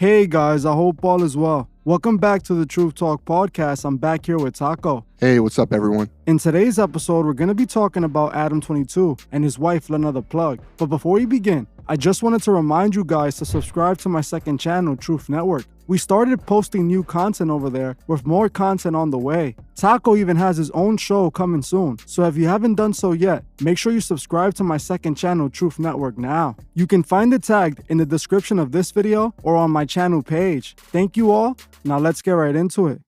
Hey guys, I hope all is well. Welcome back to the Truth Talk podcast. I'm back here with Taco. Hey, what's up, everyone? In today's episode, we're going to be talking about Adam22 and his wife, Lena The Plug. But before we begin, I just wanted to remind you guys to subscribe to my second channel, Truth Network. We started posting new content over there with more content on the way. Taco even has his own show coming soon. So if you haven't done so yet, make sure you subscribe to my second channel, Truth Network, now. You can find it tagged in the description of this video or on my channel page. Thank you all. Now let's get right into it.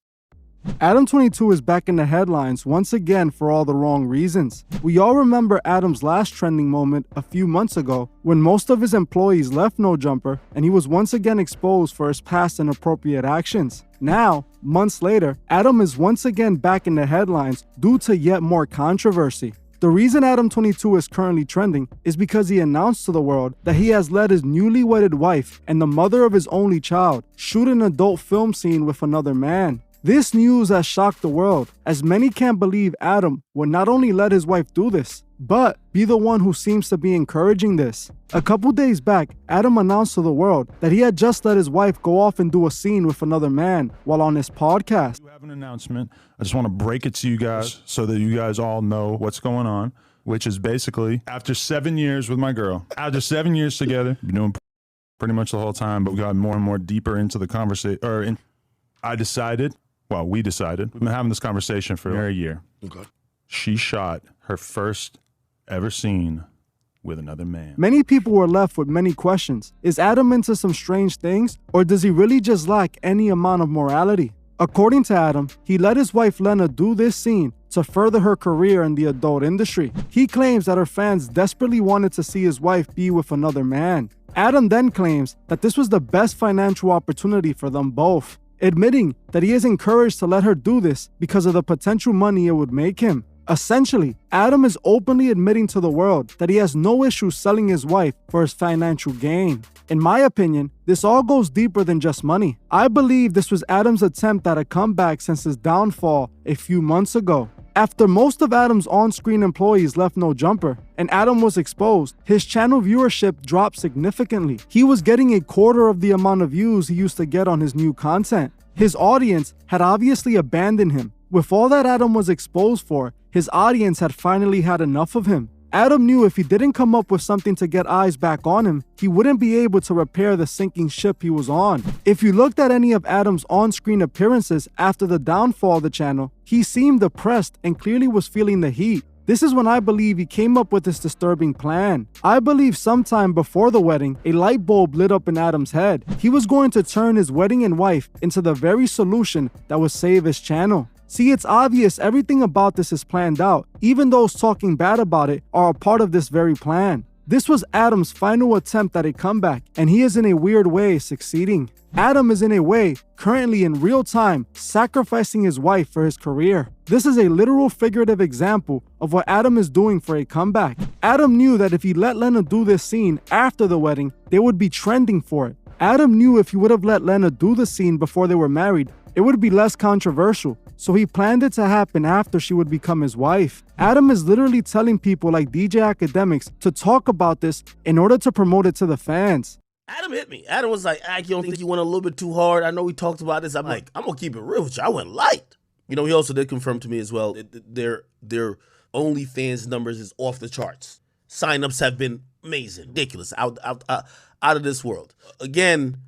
Adam22 is back in the headlines once again for all the wrong reasons. We all remember Adam's last trending moment a few months ago when most of his employees left Nojumper and he was once again exposed for his past inappropriate actions. Now, months later, Adam is once again back in the headlines due to yet more controversy. The reason Adam22 is currently trending is because he announced to the world that he has let his newly wedded wife and the mother of his only child shoot an adult film scene with another man. This news has shocked the world, as many can't believe Adam would not only let his wife do this, but be the one who seems to be encouraging this. A couple days back, Adam announced to the world that he had just let his wife go off and do a scene with another man while on his podcast. We have an announcement. I just want to break it to you guys so that you guys all know what's going on, which is basically after 7 years with my girl, after 7 years together, been doing pretty much the whole time, but we got more and more deeper into the conversation, we decided, we've been having this conversation for a year. Okay. She shot her first ever scene with another man. Many people were left with many questions. Is Adam into some strange things, or does he really just lack any amount of morality? According to Adam, he let his wife Lena do this scene to further her career in the adult industry. He claims that her fans desperately wanted to see his wife be with another man. Adam then claims that this was the best financial opportunity for them both, admitting that he is encouraged to let her do this because of the potential money it would make him. Essentially, Adam is openly admitting to the world that he has no issue selling his wife for his financial gain. In my opinion, this all goes deeper than just money. I believe this was Adam's attempt at a comeback since his downfall a few months ago. After most of Adam's on-screen employees left Nojumper and Adam was exposed, his channel viewership dropped significantly. He was getting a quarter of the amount of views he used to get on his new content. His audience had obviously abandoned him. With all that Adam was exposed for, his audience had finally had enough of him. Adam knew if he didn't come up with something to get eyes back on him, he wouldn't be able to repair the sinking ship he was on. If you looked at any of Adam's on-screen appearances after the downfall of the channel, he seemed depressed and clearly was feeling the heat. This is when I believe he came up with this disturbing plan. I believe sometime before the wedding, a light bulb lit up in Adam's head. He was going to turn his wedding and wife into the very solution that would save his channel. See, it's obvious everything about this is planned out. Even those talking bad about it are a part of this very plan. This was Adam's final attempt at a comeback, and he is in a weird way succeeding. Adam is in a way, currently in real time, sacrificing his wife for his career. This is a literal figurative example of what Adam is doing for a comeback. Adam knew that if he let Lena do this scene after the wedding, they would be trending for it. Adam knew if he would have let Lena do the scene before they were married, it would be less controversial. So he planned it to happen after she would become his wife. Adam is literally telling people like DJ Academics to talk about this in order to promote it to the fans. Adam hit me. Adam was like, you don't think you went a little bit too hard? I know we talked about this. I'm like, I'm going to keep it real with you. I went light. You know, he also did confirm to me as well, their OnlyFans numbers is off the charts. Signups have been amazing, ridiculous, out of this world. Again,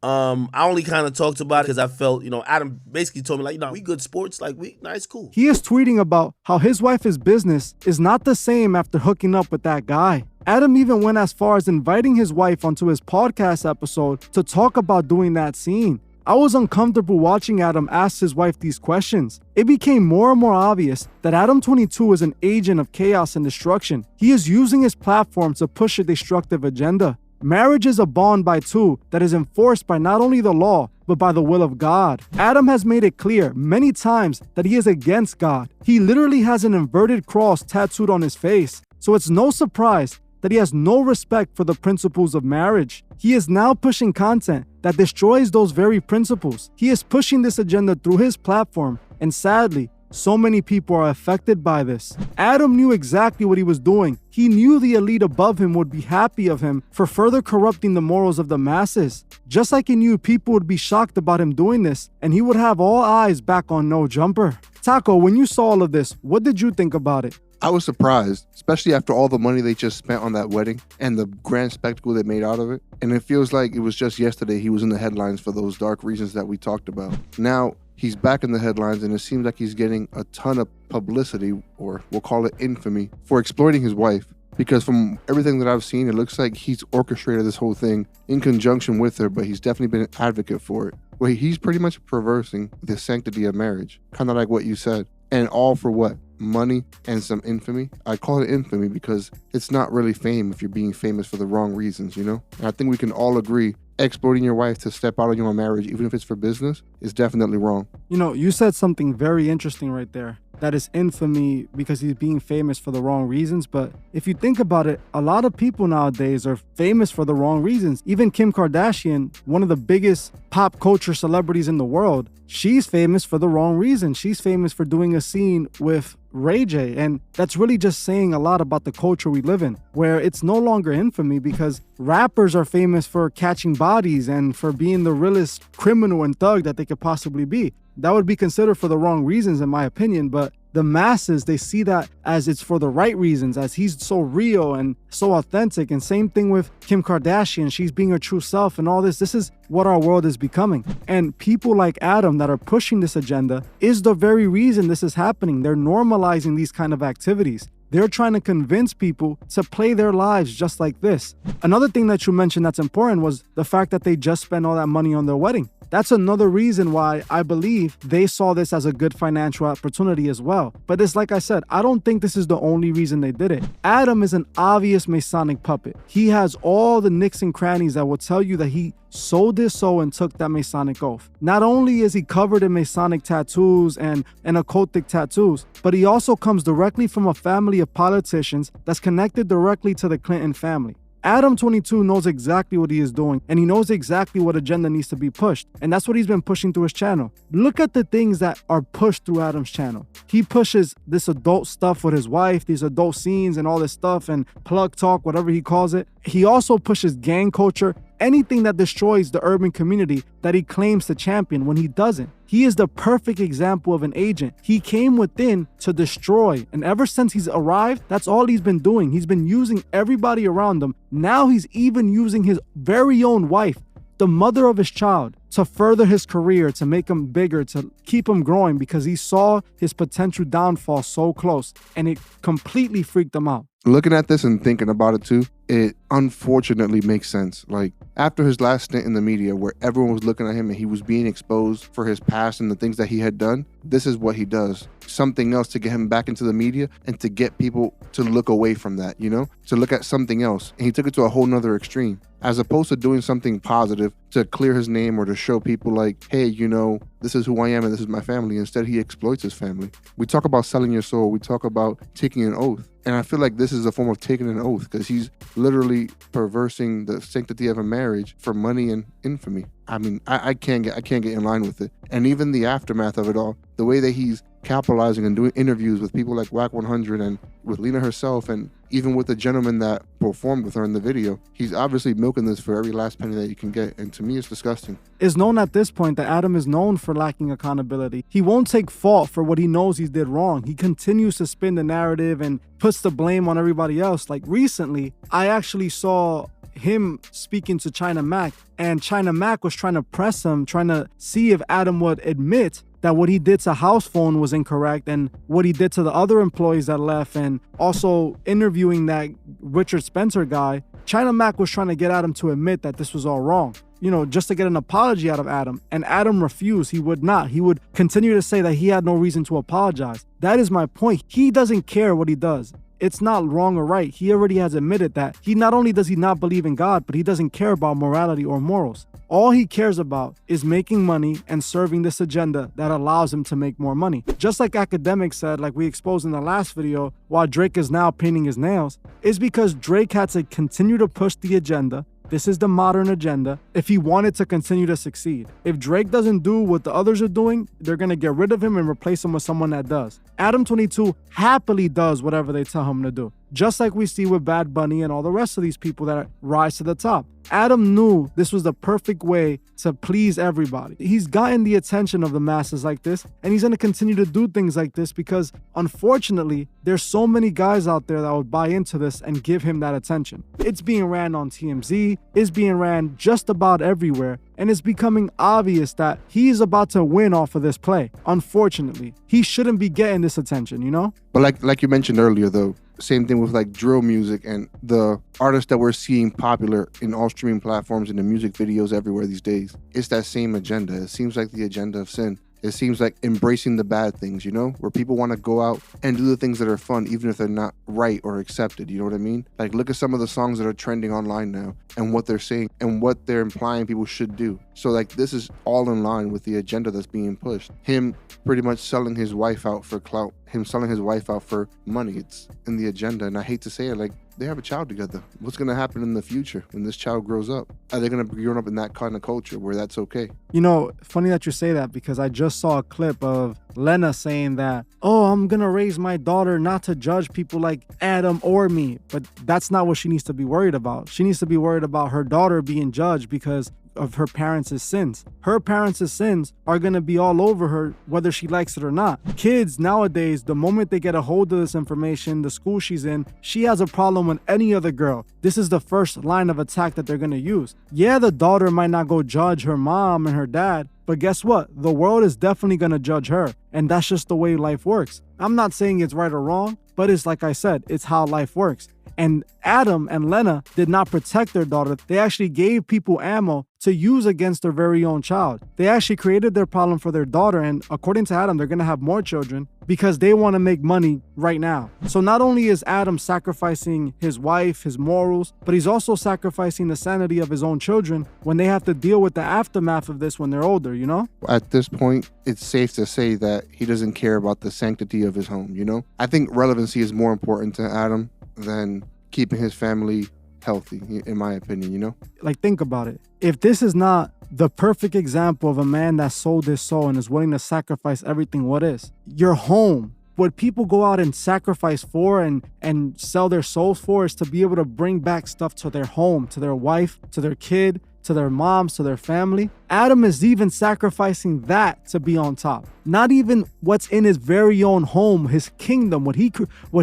I only kind of talked about it because I felt, Adam basically told me, we good sports, nice, cool. He is tweeting about how his wife's business is not the same after hooking up with that guy. Adam even went as far as inviting his wife onto his podcast episode to talk about doing that scene. I was uncomfortable watching Adam ask his wife these questions. It became more and more obvious that Adam22 is an agent of chaos and destruction. He is using his platform to push a destructive agenda. Marriage is a bond by two that is enforced by not only the law, but by the will of God. Adam has made it clear many times that he is against God. He literally has an inverted cross tattooed on his face. So it's no surprise that he has no respect for the principles of marriage. He is now pushing content that destroys those very principles. He is pushing this agenda through his platform, and sadly, so many people are affected by this. Adam knew exactly what he was doing. He knew the elite above him would be happy of him for further corrupting the morals of the masses. Just like he knew people would be shocked about him doing this, and he would have all eyes back on No Jumper. Taco, when you saw all of this, what did you think about it? I was surprised, especially after all the money they just spent on that wedding and the grand spectacle they made out of it. And it feels like it was just yesterday he was in the headlines for those dark reasons that we talked about. Now he's back in the headlines, and it seems like he's getting a ton of publicity, or we'll call it infamy, for exploiting his wife. Because from everything that I've seen, it looks like he's orchestrated this whole thing in conjunction with her, but he's definitely been an advocate for it. Where he's pretty much perversing the sanctity of marriage, kind of like what you said. And all for what? Money and some infamy. I call it infamy because it's not really fame if you're being famous for the wrong reasons, you know? And I think we can all agree exploiting your wife to step out on your marriage, even if it's for business, is definitely wrong. You know, you said something very interesting right there. That is infamy because he's being famous for the wrong reasons. But if you think about it, a lot of people nowadays are famous for the wrong reasons. Even Kim Kardashian, one of the biggest pop culture celebrities in the world, she's famous for the wrong reason. She's famous for doing a scene with Ray J. And that's really just saying a lot about the culture we live in, where it's no longer infamy because rappers are famous for catching bodies and for being the realest criminal and thug that they could possibly be. That would be considered for the wrong reasons, in my opinion, but the masses, they see that as it's for the right reasons, as he's so real and so authentic. And same thing with Kim Kardashian. She's being her true self and all this. This is what our world is becoming. And people like Adam that are pushing this agenda is the very reason this is happening. They're normalizing these kind of activities. They're trying to convince people to play their lives just like this. Another thing that you mentioned that's important was the fact that they just spent all that money on their wedding. That's another reason why I believe they saw this as a good financial opportunity as well. But it's like I said, I don't think this is the only reason they did it. Adam is an obvious Masonic puppet. He has all the nicks and crannies that will tell you that he sold his soul and took that Masonic oath. Not only is he covered in Masonic tattoos and occultic tattoos, but he also comes directly from a family of politicians that's connected directly to the Clinton family. Adam22 knows exactly what he is doing, and he knows exactly what agenda needs to be pushed, and that's what he's been pushing through his channel. Look at the things that are pushed through Adam's channel. He pushes this adult stuff with his wife, these adult scenes and all this stuff, and plug talk, whatever he calls it. He also pushes gang culture, anything that destroys the urban community that he claims to champion when he doesn't. He is the perfect example of an agent. He came within to destroy, and ever since he's arrived, that's all he's been doing. He's been using everybody around him. Now he's even using his very own wife, the mother of his child, to further his career, to make him bigger, to keep him growing, because he saw his potential downfall so close, and it completely freaked him out. Looking at this and thinking about it too, it unfortunately makes sense. Like, after his last stint in the media where everyone was looking at him and he was being exposed for his past and the things that he had done, this is what he does. Something else to get him back into the media and to get people to look away from that, you know? To look at something else. And he took it to a whole nother extreme. As opposed to doing something positive to clear his name or to show people like, hey, you know, this is who I am and this is my family. Instead, he exploits his family. We talk about selling your soul. We talk about taking an oath. And I feel like this is a form of taking an oath because he's literally perversing the sanctity of a marriage for money and infamy. I mean, I can't get in line with it. And even the aftermath of it all, the way that he's capitalizing and doing interviews with people like Whack 100 and with Lena herself, and even with the gentleman that performed with her in the video, he's obviously milking this for every last penny that you can get. And to me, it's disgusting. It's known at this point that Adam is known for lacking accountability. He won't take fault for what he knows he did wrong. He continues to spin the narrative and puts the blame on everybody else. Like recently, I actually saw him speaking to China Mac, and China Mac was trying to press him, trying to see if Adam would admit that what he did to House Phone was incorrect and what he did to the other employees that left, and also interviewing that Richard Spencer guy. China Mac was trying to get Adam to admit that this was all wrong, you know, just to get an apology out of Adam. And Adam refused. He would not. He would continue to say that he had no reason to apologize. That is my point. He doesn't care what he does. It's not wrong or right. He already has admitted that. He not only does he not believe in God, but he doesn't care about morality or morals. All he cares about is making money and serving this agenda that allows him to make more money. Just like Academics said, like we exposed in the last video, why Drake is now painting his nails, is because Drake had to continue to push the agenda This is the modern agenda if he wanted to continue to succeed. If Drake doesn't do what the others are doing, they're going to get rid of him and replace him with someone that does. Adam22 happily does whatever they tell him to do, just like we see with Bad Bunny and all the rest of these people that rise to the top. Adam knew this was the perfect way to please everybody. He's gotten the attention of the masses like this, and he's going to continue to do things like this because, unfortunately, there's so many guys out there that would buy into this and give him that attention. It's being ran on TMZ, it's being ran just about everywhere, and it's becoming obvious that he's about to win off of this play. Unfortunately, he shouldn't be getting this attention, you know? But like you mentioned earlier, though, same thing with like drill music and the artists that we're seeing popular in all streaming platforms and the music videos everywhere these days. It's that same agenda. It seems like the agenda of sin. It seems like embracing the bad things, you know, where people want to go out and do the things that are fun, even if they're not right or accepted. You know what I mean? Like, look at some of the songs that are trending online now and what they're saying and what they're implying people should do. So, like, this is all in line with the agenda that's being pushed. Him pretty much selling his wife out for clout, him selling his wife out for money. It's in the agenda. And I hate to say it, like, they have a child together. What's going to happen in the future when this child grows up? Are they going to be grown up in that kind of culture where that's okay? You know, funny that you say that because I just saw a clip of Lena saying that, oh, I'm going to raise my daughter not to judge people like Adam or me. But that's not what she needs to be worried about. She needs to be worried about her daughter being judged because of her parents' sins. Her parents' sins are going to be all over her, whether she likes it or not. Kids nowadays, the moment they get a hold of this information, the school she's in, she has a problem with any other girl. This is the first line of attack that they're going to use. Yeah, the daughter might not go judge her mom and her dad, but guess what? The world is definitely going to judge her. And that's just the way life works. I'm not saying it's right or wrong, but it's like I said, it's how life works. And Adam and Lena did not protect their daughter. They actually gave people ammo to use against their very own child. They actually created their problem for their daughter. And according to Adam, they're going to have more children because they want to make money right now. So not only is Adam sacrificing his wife, his morals, but he's also sacrificing the sanity of his own children when they have to deal with the aftermath of this when they're older, you know? At this point, it's safe to say that he doesn't care about the sanctity of his home, you know? I think relevancy is more important to Adam than keeping his family healthy, in my opinion, you know? Like, think about it. If this is not the perfect example of a man that sold his soul and is willing to sacrifice everything, what is? Your home. What people go out and sacrifice for and sell their souls for is to be able to bring back stuff to their home, to their wife, to their kid, to their moms, to their family. Adam is even sacrificing that to be on top. Not even what's in his very own home, his kingdom, what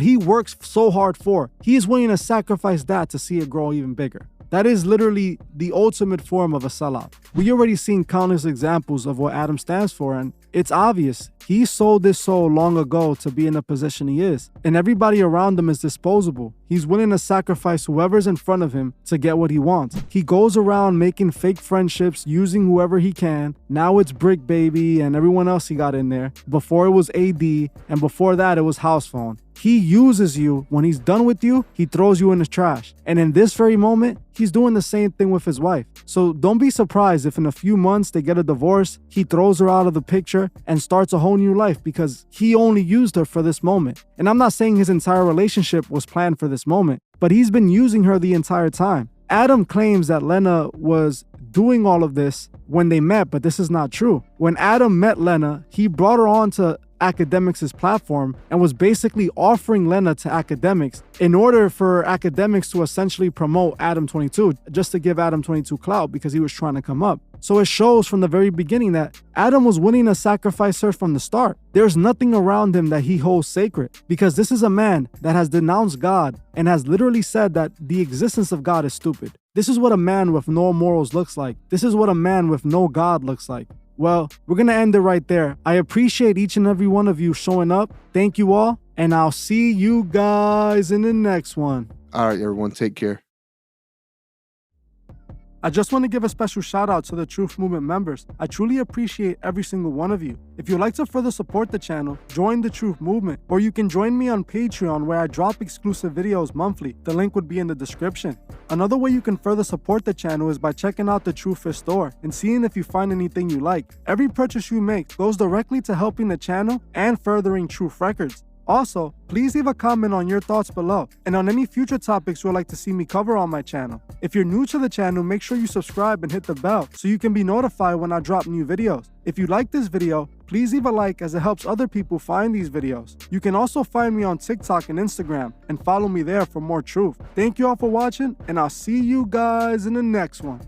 he works so hard for. He is willing to sacrifice that to see it grow even bigger. That is literally the ultimate form of a sellout. We already seen countless examples of what Adam stands for, and it's obvious. He sold his soul long ago to be in the position he is, and everybody around him is disposable. He's willing to sacrifice whoever's in front of him to get what he wants. He goes around making fake friendships, using whoever he can. Now it's Brick Baby and everyone else he got in there. Before it was AD, and before that it was House Phone. He uses you. When he's done with you, he throws you in the trash. And in this very moment, he's doing the same thing with his wife. So don't be surprised if in a few months they get a divorce, he throws her out of the picture and starts a whole new life because he only used her for this moment. And I'm not saying his entire relationship was planned for this moment, but he's been using her the entire time. Adam claims that Lena was doing all of this when they met, but this is not true. When Adam met Lena, he brought her on to Academics' platform and was basically offering Lena to Academics in order for Academics to essentially promote Adam22, just to give Adam22 clout because he was trying to come up. So it shows from the very beginning that Adam was willing to sacrifice her from the start. There's nothing around him that he holds sacred because this is a man that has denounced God and has literally said that the existence of God is stupid. This is what a man with no morals looks like. This is what a man with no God looks like. Well, we're going to end it right there. I appreciate each and every one of you showing up. Thank you all. And I'll see you guys in the next one. All right, everyone, take care. I just want to give a special shout out to the Truth Movement members. I truly appreciate every single one of you. If you'd like to further support the channel, join the Truth Movement, or you can join me on Patreon where I drop exclusive videos monthly. The link would be in the description. Another way you can further support the channel is by checking out the Truth Fish store and seeing if you find anything you like. Every purchase you make goes directly to helping the channel and furthering Truth Records. Also, please leave a comment on your thoughts below and on any future topics you would like to see me cover on my channel. If you're new to the channel, make sure you subscribe and hit the bell so you can be notified when I drop new videos. If you like this video, please leave a like as it helps other people find these videos. You can also find me on TikTok and Instagram and follow me there for more truth. Thank you all for watching, and I'll see you guys in the next one.